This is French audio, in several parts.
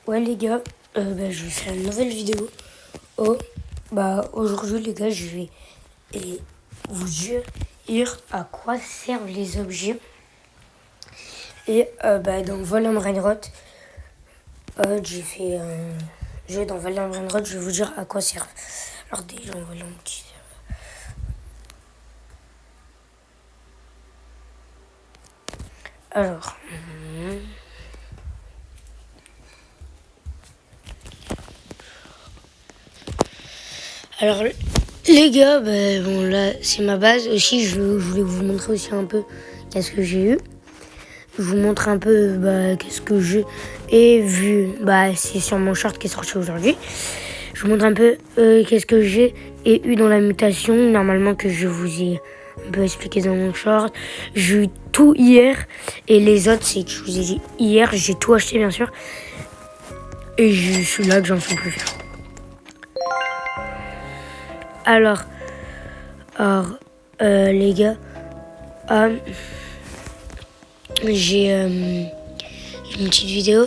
Ouais les gars, je vais faire une nouvelle vidéo. Oh, aujourd'hui les gars, je vais vous dire à quoi servent les objets. Et dans Vol Brainrot, j'ai fait un jeu dans Vol Brainrot, je vais vous dire à quoi servent. Alors déjà, on va l'utiliser. Alors, les gars, bon là c'est ma base. Aussi je voulais vous montrer aussi un peu qu'est-ce que j'ai eu. Je vous montre un peu qu'est-ce que j'ai vu. C'est sur mon short qui est sorti aujourd'hui. Je vous montre un peu qu'est-ce que j'ai eu dans la mutation. Normalement que je vous ai un peu expliqué dans mon short. J'ai eu tout hier. Et les autres, c'est que je vous ai dit hier. J'ai tout acheté bien sûr. Et je suis là que j'en suis plus fier. Alors, les gars, j'ai une petite vidéo.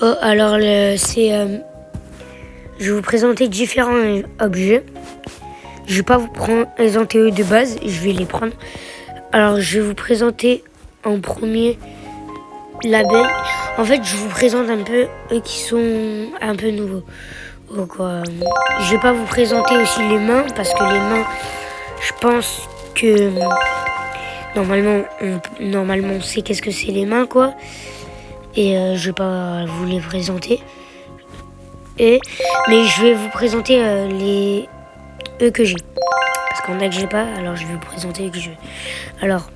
Je vais vous présenter différents objets. Je vais pas vous présenter eux de base, je vais les prendre. Alors, je vais vous présenter en premier l'abeille. En fait, je vous présente un peu eux qui sont un peu nouveaux. Donc, je vais pas vous présenter aussi les mains parce que les mains, je pense que normalement on sait qu'est-ce que c'est les mains quoi. Et je vais pas vous les présenter. Mais je vais vous présenter les eux que j'ai. Parce qu'on a que j'ai pas, alors je vais vous présenter eux que j'ai. Alors,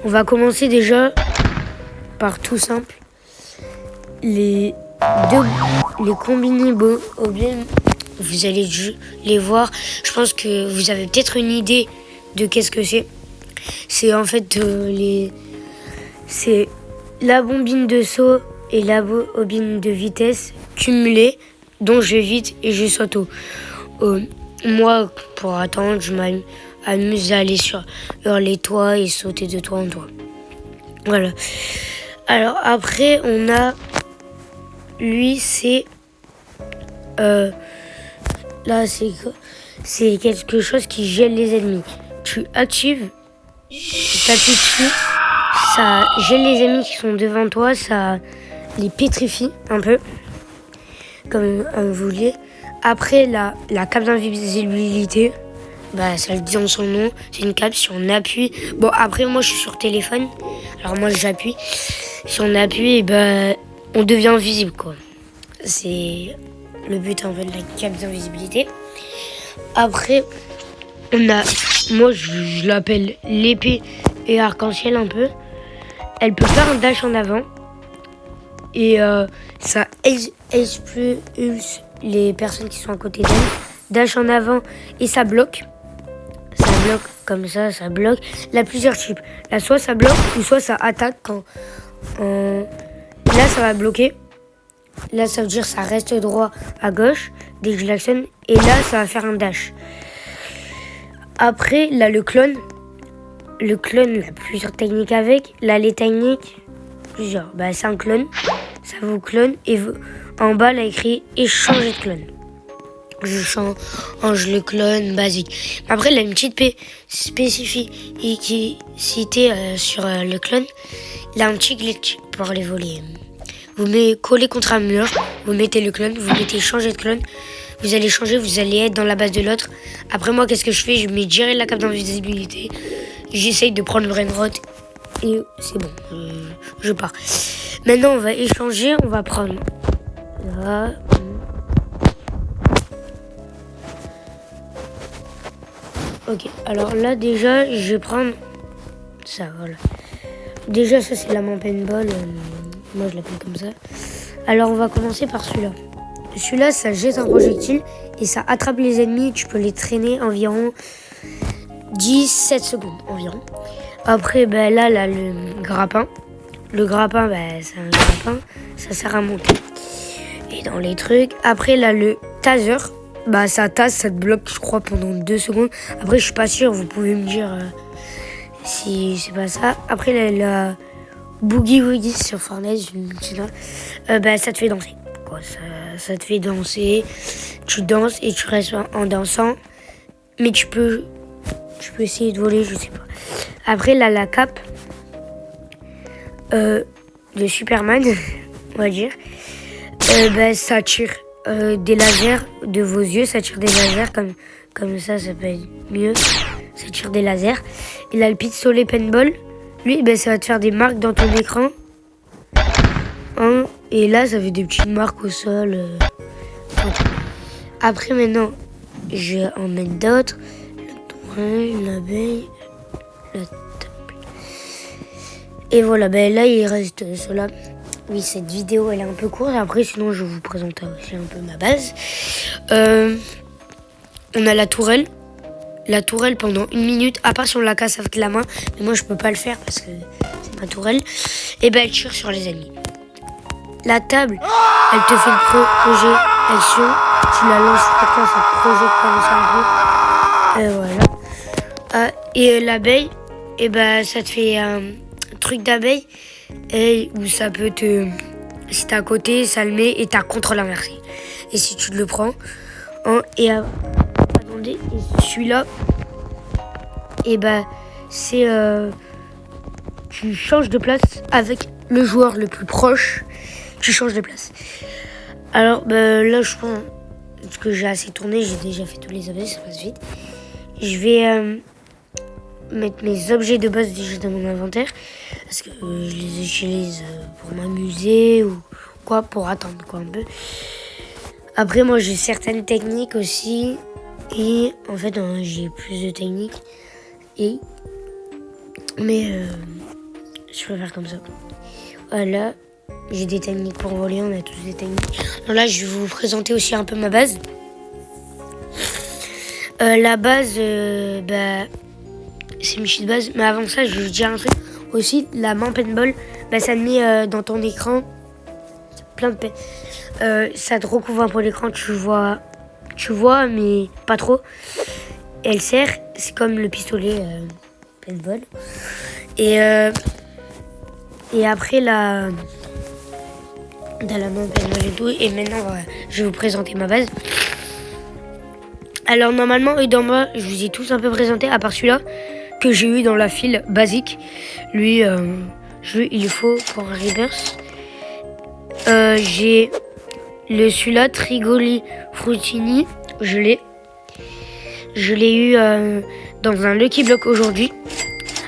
on va commencer déjà par tout simple. Les combinés objets, vous allez les voir. Je pense que vous avez peut-être une idée de qu'est-ce que c'est. C'est en fait c'est la bombine de saut et la bobine de vitesse cumulées dont je vais vite et je saute haut. Moi, pour attendre, je m'amuse à aller sur les toits et sauter de toit en toit. Voilà. Alors après, on a lui, c'est là, c'est quelque chose qui gèle les ennemis. Tu actives, tu appuies dessus, ça gèle les ennemis qui sont devant toi, ça les pétrifie un peu, comme vous vouliez. Après, la cape d'invisibilité, ça le dit dans son nom, c'est une cape, si on appuie. Bon, après, moi, je suis sur téléphone, alors moi, j'appuie. Si on appuie, on devient invisible, quoi. C'est le but, en fait, de la cape d'invisibilité. Après, on a, moi, je l'appelle l'épée et arc-en-ciel un peu. Elle peut faire un dash en avant. Et ça expulse les personnes qui sont à côté d'elle. Dash en avant et ça bloque. Ça bloque comme ça bloque. Il y a plusieurs types. Là, soit ça bloque ou soit ça attaque quand... Là, ça va bloquer. Là, ça veut dire que ça reste droit à gauche dès que je l'actionne. Et là, ça va faire un dash. Après, là, le clone. Le clone, il y a plusieurs techniques avec. Là, les techniques, plusieurs. C'est un clone. Ça vous clone. Et en bas, là, écrit « échanger de clone ». Je change le clone basique. Après, il y a une petite spécificité sur le clone. Il a un petit glitch pour les voler. Vous collez contre un mur, vous mettez le clone, vous mettez changer de clone. Vous allez changer, vous allez être dans la base de l'autre. Après moi, qu'est-ce que je fais? Je mets direct la cape d'invisibilité. J'essaye de prendre le brainrot. Et c'est bon, je pars. Maintenant, on va échanger, on va prendre... Là. Ok, alors là déjà, je vais prendre ça, voilà. Déjà, ça c'est la main paintball, moi je l'appelle comme ça. Alors on va commencer par celui-là. Celui-là, ça jette un projectile et ça attrape les ennemis. Tu peux les traîner environ 17 secondes environ. Après, là, le grappin. Le grappin, c'est un grappin, ça sert à monter. Et dans les trucs, après là, le taser. Ça tasse, ça te bloque, je crois, pendant 2 secondes. Après, je suis pas sûre, vous pouvez me dire si c'est pas ça. Après, la Boogie Woogie sur Fortnite, ça te fait danser. quoi. Ça te fait danser. Tu danses et tu restes en dansant. Mais tu peux essayer de voler, je sais pas. Après, là, la cape de Superman, on va dire, ça tire des lasers de vos yeux. Ça tire des lasers comme ça peut être mieux. Ça tire des lasers. Et là, le pistolet paintball, lui, ça va te faire des marques dans ton écran. Hein, et là, ça fait des petites marques au sol. Après, maintenant, je vais en mettre d'autres. Le tourelle, l'abeille, la table. Et voilà, là, il reste cela. Oui, cette vidéo, elle est un peu courte. Après, sinon, je vous présente aussi un peu ma base. On a la tourelle. La tourelle pendant 1 minute, à part si on la casse avec la main. Mais moi, je peux pas le faire parce que c'est ma tourelle. Et elle tire sur les ennemis. La table, elle te fait une projection. Tu la lances sur quelqu'un, ça projette comme ça un peu. Voilà. Et l'abeille, ça te fait un truc d'abeille où ça peut te... Si t'es à côté, ça le met et t'as contrôle inversé. Et si tu le prends, attendez, et celui-là, c'est... tu changes de place avec le joueur le plus proche. Tu changes de place. Alors, là, je pense que j'ai assez tourné. J'ai déjà fait tous les objets, ça passe vite. Je vais mettre mes objets de base déjà dans mon inventaire. Parce que je les utilise pour m'amuser ou quoi, pour attendre quoi un peu. Après, moi, j'ai certaines techniques aussi. Et en fait, j'ai plus de techniques. Mais je peux faire comme ça. Voilà. J'ai des techniques pour voler, on a tous des techniques. Donc là, je vais vous présenter aussi un peu ma base. La base, c'est une petite base. Mais avant ça, je vais vous dire un truc. Aussi, la main paintball, ça te met dans ton écran plein de ça te recouvre un peu l'écran, tu vois, mais pas trop. Elle sert, c'est comme le pistolet paintball. Et après, dans la main paintball et tout. Et maintenant, je vais vous présenter ma base. Alors, normalement, eux d'en bas, je vous ai tous un peu présenté, à part celui-là, que j'ai eu dans la file basique. Lui, il faut pour un reverse. J'ai celui-là, Trigoli Fruttini. Je l'ai eu dans un Lucky Block aujourd'hui.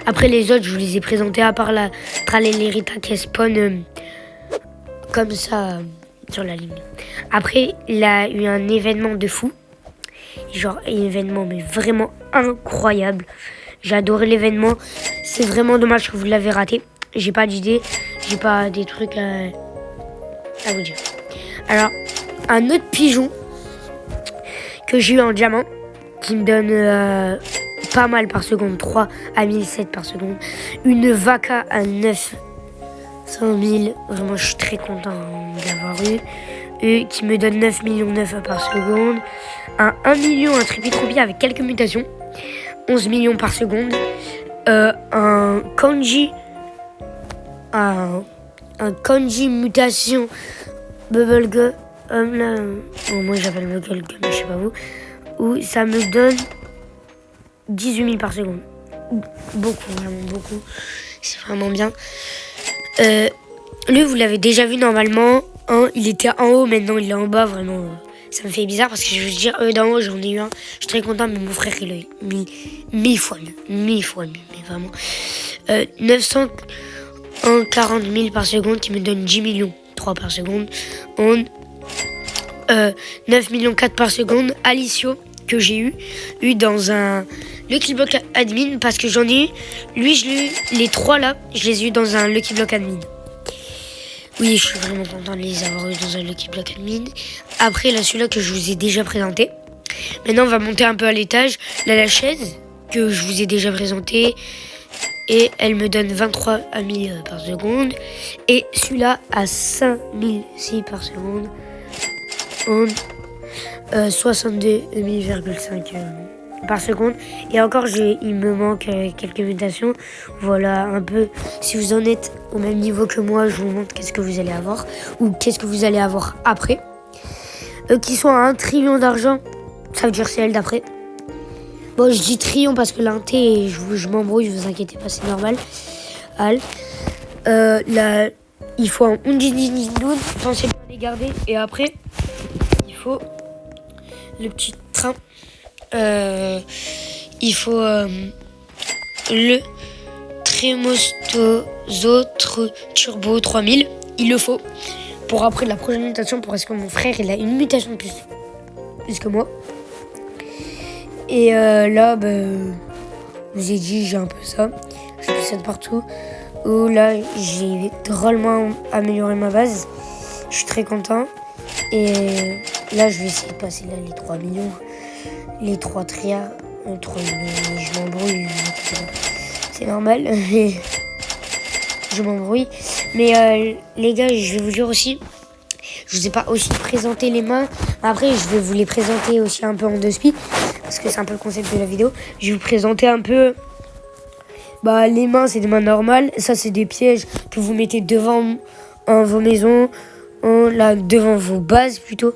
Après les autres, je vous les ai présentés à part la Tralélerita qui spawn comme ça sur la ligne. Après, il a eu un événement de fou. Genre, un événement mais vraiment incroyable. J'ai adoré l'événement. C'est vraiment dommage que vous l'avez raté. J'ai pas d'idée. J'ai pas des trucs à vous dire. Alors, un autre pigeon que j'ai eu en diamant qui me donne pas mal par seconde, 3 à 1007 par seconde. Une vaca à 900 000. Vraiment, je suis très content d'avoir eu. Et qui me donne 9 millions 9 par seconde. Un 1 million, un tripi avec quelques mutations. 11 millions par seconde. Un kanji. Un kanji mutation bubblegum. Moi j'appelle bubblegum, mais je sais pas vous. Où ça me donne 18 000 par seconde. Beaucoup, vraiment beaucoup. C'est vraiment bien. Lui, vous l'avez déjà vu normalement. Il était en haut, maintenant il est en bas. Vraiment, ça me fait bizarre parce que je veux dire, d'en haut, j'en ai eu un. Je suis très content, mais mon frère, il a eu 1000 fois mieux. 1000 fois mieux, mais vraiment. 940 000 par seconde qui me donne 10 millions 3 par seconde. 9 millions 4 par seconde. Alicio, que j'ai eu dans un Lucky Block admin parce que j'en ai eu. Lui, je l'ai eu, les 3 là, je les ai eu dans un Lucky Block admin. Oui, je suis vraiment content de les avoir eu dans un Lucky Block admin. Après, là, celui-là que je vous ai déjà présenté. Maintenant, on va monter un peu à l'étage. Là, la chaise que je vous ai déjà présentée. Et elle me donne 23 000 par seconde. Et celui-là à 5006 par seconde. 62 000,5 par seconde. Et encore, il me manque quelques mutations. Voilà, un peu. Si vous en êtes au même niveau que moi, je vous montre qu'est-ce que vous allez avoir. Ou qu'est-ce que vous allez avoir après. Qui sont à 1 trillion d'argent. Ça veut dire c'est elle d'après. Bon, je dis trillion parce que l'inté, je m'embrouille, vous inquiétez pas, c'est normal. Là, il faut un Undidinoun, pensez pas à les garder. Et après, il faut le petit train. Il faut le Tremostoso Turbo 3000. Il le faut pour après la prochaine mutation, parce que mon frère il a une mutation de plus que moi. Et là, je vous ai dit, j'ai un peu ça. J'ai plus ça de partout. Où là, j'ai drôlement amélioré ma base. Je suis très content. Et là, je vais essayer de passer là, les 3 millions. Les 3 trias. Je m'embrouille. C'est normal. Je m'embrouille. Mais les gars, je vais vous dire aussi. Je vous ai pas aussi présenté les mains. Après, je vais vous les présenter aussi un peu en 2 speed. Parce que c'est un peu le concept de la vidéo. Je vais vous présenter un peu. Les mains, c'est des mains normales. Ça, c'est des pièges que vous mettez devant vos maisons. Là, devant vos bases plutôt.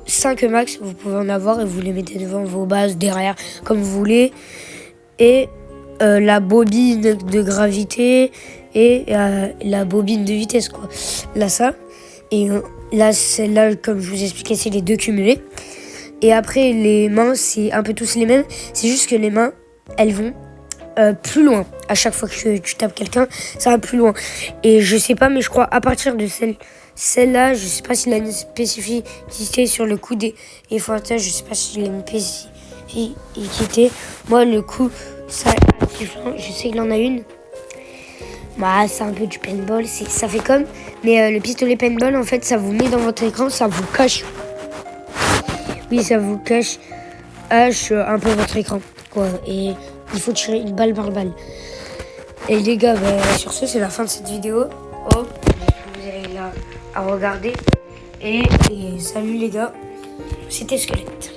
5 max, vous pouvez en avoir et vous les mettez devant vos bases, derrière, comme vous voulez. Et la bobine de gravité et la bobine de vitesse, quoi. Là, ça. Et là, celle-là, comme je vous expliquais, c'est les 2 cumulés. Et après, les mains, c'est un peu tous les mêmes. C'est juste que les mains, elles vont plus loin. À chaque fois que tu tapes quelqu'un, ça va plus loin. Et je sais pas, mais je crois à partir de celle-là, je sais pas s'il a une spécificité sur le coup des frottages. Je sais pas s'il a une spécificité. Moi, le coup, ça, je sais qu'il en a une. C'est un peu du paintball. Ça fait comme. Mais le pistolet paintball, en fait, ça vous met dans votre écran, ça vous cache. Oui, ça vous cache un peu votre écran, quoi. Et il faut tirer une balle par balle. Et les gars, sur ce, c'est la fin de cette vidéo. Vous allez là à regarder. Et salut les gars, c'était Squelette.